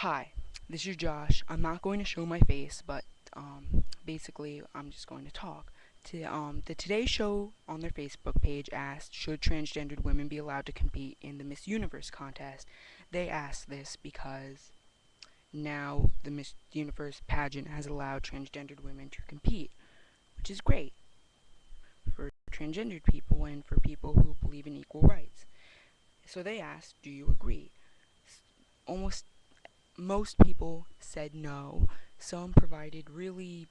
Hi, this is Josh. I'm not going to show my face, but basically, I'm just going to talk. The Today Show on their Facebook page asked, should transgendered women be allowed to compete in the Miss Universe contest? They asked this because now the Miss Universe pageant has allowed transgendered women to compete, which is great for transgendered people and for people who believe in equal rights. So they asked, do you agree? Almost most people said no. Some provided really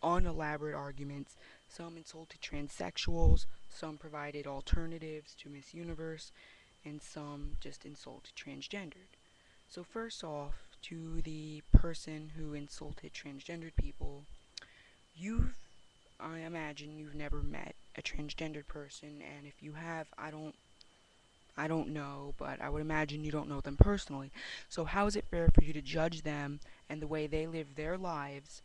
unelaborate arguments. Some insulted transsexuals. Some provided alternatives to Miss Universe. And some just insulted transgendered. So, first off, to the person who insulted transgendered people, I imagine you've never met a transgendered person, and if you have, I don't know, but I would imagine you don't know them personally. So how is it fair for you to judge them and the way they live their lives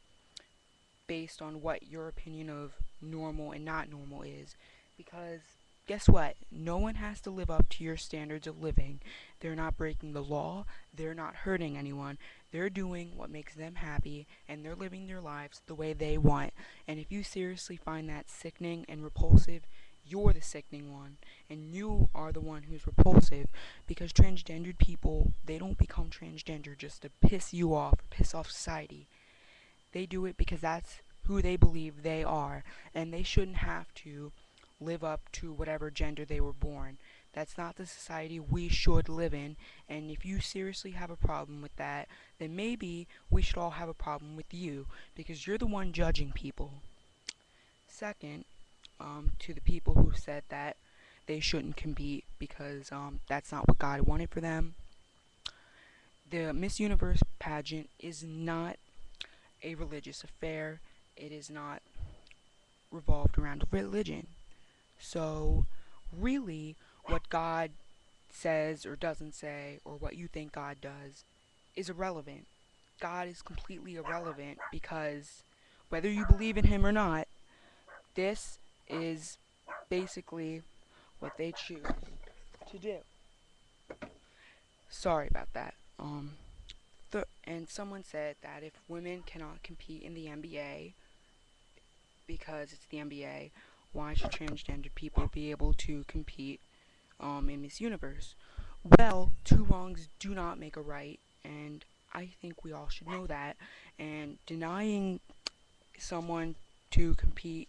based on what your opinion of normal and not normal is? Because guess what? No one has to live up to your standards of living. They're not breaking the law, they're not hurting anyone. They're doing what makes them happy and they're living their lives the way they want. And if you seriously find that sickening and repulsive, you're the sickening one and you are the one who's repulsive, because transgendered people, they don't become transgender just to piss you off or piss off society. They do it because that's who they believe they are, and they shouldn't have to live up to whatever gender they were born. That's not the society we should live in, and if you seriously have a problem with that, then maybe we should all have a problem with you, because you're the one judging people. Second, to the people who said that they shouldn't compete because that's not what God wanted for them, the Miss Universe pageant is not a religious affair. It is not revolved around religion. So, really, what God says or doesn't say, or what you think God does, is irrelevant. God is completely irrelevant because whether you believe in Him or not, this is basically what they choose to do. Sorry about that. And someone said that if women cannot compete in the NBA because it's the NBA, why should transgender people be able to compete in Miss Universe? Well, two wrongs do not make a right, and I think we all should know that. And denying someone to compete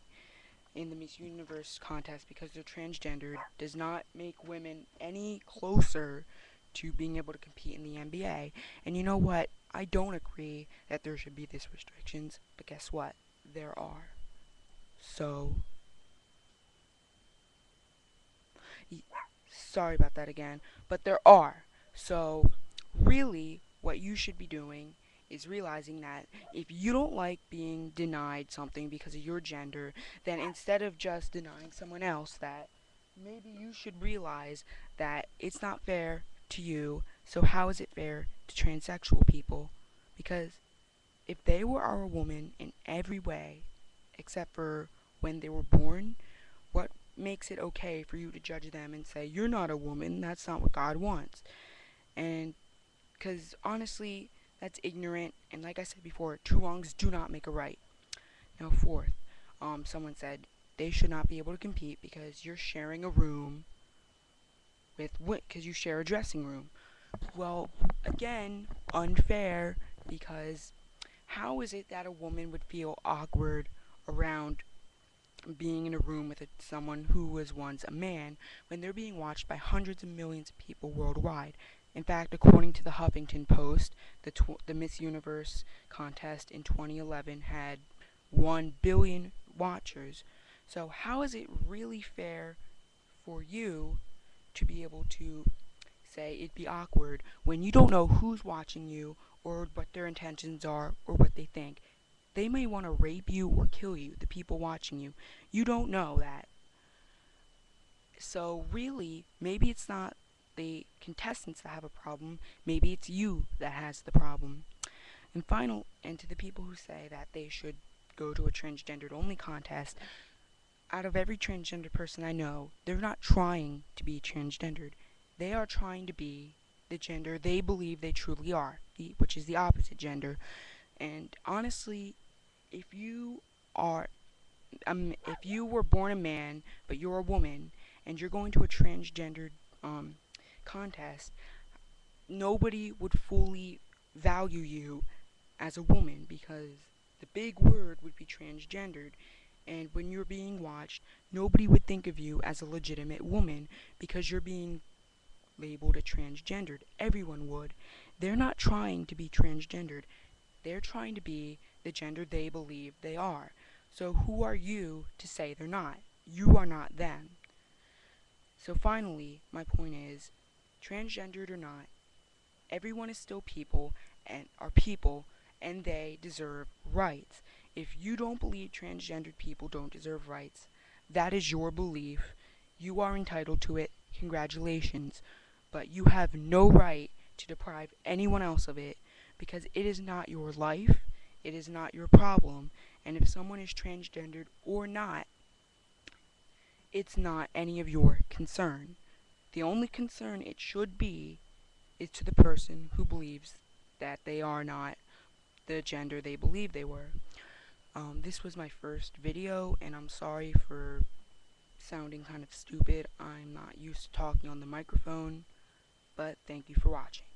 in the Miss Universe contest because they're transgendered does not make women any closer to being able to compete in the NBA. And you know what? I don't agree that there should be these restrictions, but guess what? There are. So, sorry about that again, but there are. So, really, what you should be doing is realizing that if you don't like being denied something because of your gender, then instead of just denying someone else that, maybe you should realize that it's not fair to you, so how is it fair to transsexual people? Because if they were a woman in every way, except for when they were born, what makes it okay for you to judge them and say, you're not a woman, that's not what God wants? And because honestly, that's ignorant, and like I said before, two wrongs do not make a right. Now, fourth, someone said they should not be able to compete because you're sharing a room because you share a dressing room. Well, again, unfair, because how is it that a woman would feel awkward around being in a room with someone who was once a man when they're being watched by hundreds of millions of people worldwide? In fact, according to the Huffington Post, the Miss Universe contest in 2011 had 1 billion watchers. So, how is it really fair for you to be able to say it'd be awkward when you don't know who's watching you or what their intentions are or what they think? They may want to rape you or kill you, the people watching you. You don't know that. So, really, maybe it's not the contestants that have a problem, maybe it's you that has the problem. And to the people who say that they should go to a transgendered only contest, out of every transgender person I know, they're not trying to be transgendered. They are trying to be the gender they believe they truly are, which is the opposite gender. And honestly, if you are if you were born a man but you're a woman and you're going to a transgendered um, contest, nobody would fully value you as a woman because the big word would be transgendered. And when you're being watched, nobody would think of you as a legitimate woman because you're being labeled a transgendered. Everyone would. They're not trying to be transgendered. They're trying to be the gender they believe they are. So who are you to say they're not? You are not them. So finally, my point is, transgendered or not, everyone is still people and are people and they deserve rights. If you don't believe transgendered people don't deserve rights, that is your belief. You are entitled to it. Congratulations. But you have no right to deprive anyone else of it because it is not your life. It is not your problem. And if someone is transgendered or not, it's not any of your concern. The only concern it should be is to the person who believes that they are not the gender they believe they were. This was my first video, and I'm sorry for sounding kind of stupid. I'm not used to talking on the microphone, but thank you for watching.